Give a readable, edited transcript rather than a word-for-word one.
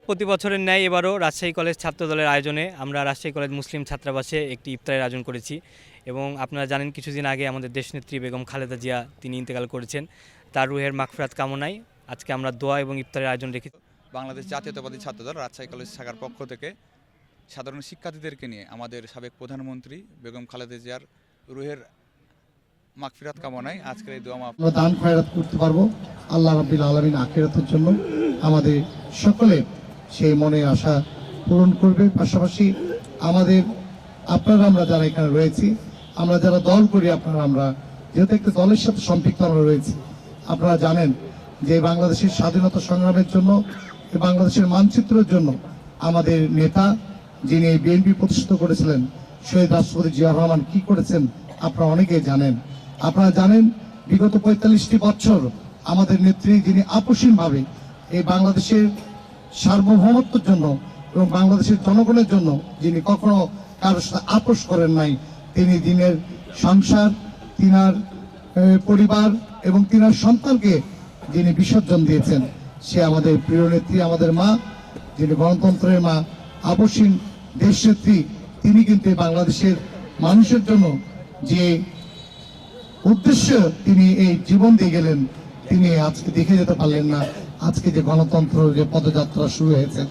প্রতি বছরের ন্যায় এবারও রাজশাহী কলেজ ছাত্রদলের আয়োজনে আমরা রাজশাহী কলেজ মুসলিম ছাত্রাবাসে একটি ইফতারের আয়োজন করেছি এবং আপনারা জানেন কিছুদিন আগে আমাদের দেশনেত্রী বেগম খালেদা জিয়া তিনি ইন্তেকাল করেছেন। তার রুহের মাগফিরাত কামনায় আজকে আমরা দোয়া এবং ইফতারের আয়োজন রেখেছি। বাংলাদেশ জাতীয়তাবাদী ছাত্রদল রাজশাহী কলেজ শাখার পক্ষ থেকে সাধারণ শিক্ষার্থীদেরকে নিয়ে আমাদের সাবেক প্রধানমন্ত্রী বেগম খালেদা জিয়ার রুহের মাগফিরাত কামনায় আজকের এই দোয়া আমরা দান খয়রাত করতে পারবো। আল্লাহ রাব্বিল আলামিন আখিরাতের জন্য আমাদের সকলের সেই মনে আশা পূরণ করবে। পাশাপাশি আমাদের আপনারা আমরা যারা এখানে রয়েছি, আমরা যারা দল করি, আমরা যেহেতু একটা দলের সাথে সম্পৃক্ত আমরা রয়েছি, আপনারা জানেন যে বাংলাদেশের স্বাধীনতা সংগ্রামের জন্য, বাংলাদেশের মানচিত্রের জন্য আমাদের নেতা যিনি বিএনপি প্রতিষ্ঠিত করেছিলেন শহীদ রাষ্ট্রপতি জিয়া রহমান কি করেছেন আপনারা অনেকেই জানেন। আপনারা জানেন বিগত ৪৫টি বছর আমাদের নেত্রী যিনি আপোষহীনভাবে এই বাংলাদেশের সার্বভৌমত্বের জন্য এবং বাংলাদেশের জনগণের জন্য যিনি কখনো কারোর সাথে আপোষ করেন নাই, তিনি দিনের সংসার, তিনার পরিবার এবং তিনার সন্তানকে যিনি বিসর্জন দিয়েছেন, সে আমাদের প্রিয় নেত্রী, আমাদের মা, যিনি গণতন্ত্রের মা, আপোষহীন দেশনেত্রী। তিনি কিন্তু বাংলাদেশের মানুষের জন্য যে উদ্দেশ্য তিনি এই জীবন দিয়ে গেলেন, তিনি আজকে দেখে যেতে পারলেন না। আজকে যে গণতন্ত্র যে পদযাত্রা শুরু হয়েছে,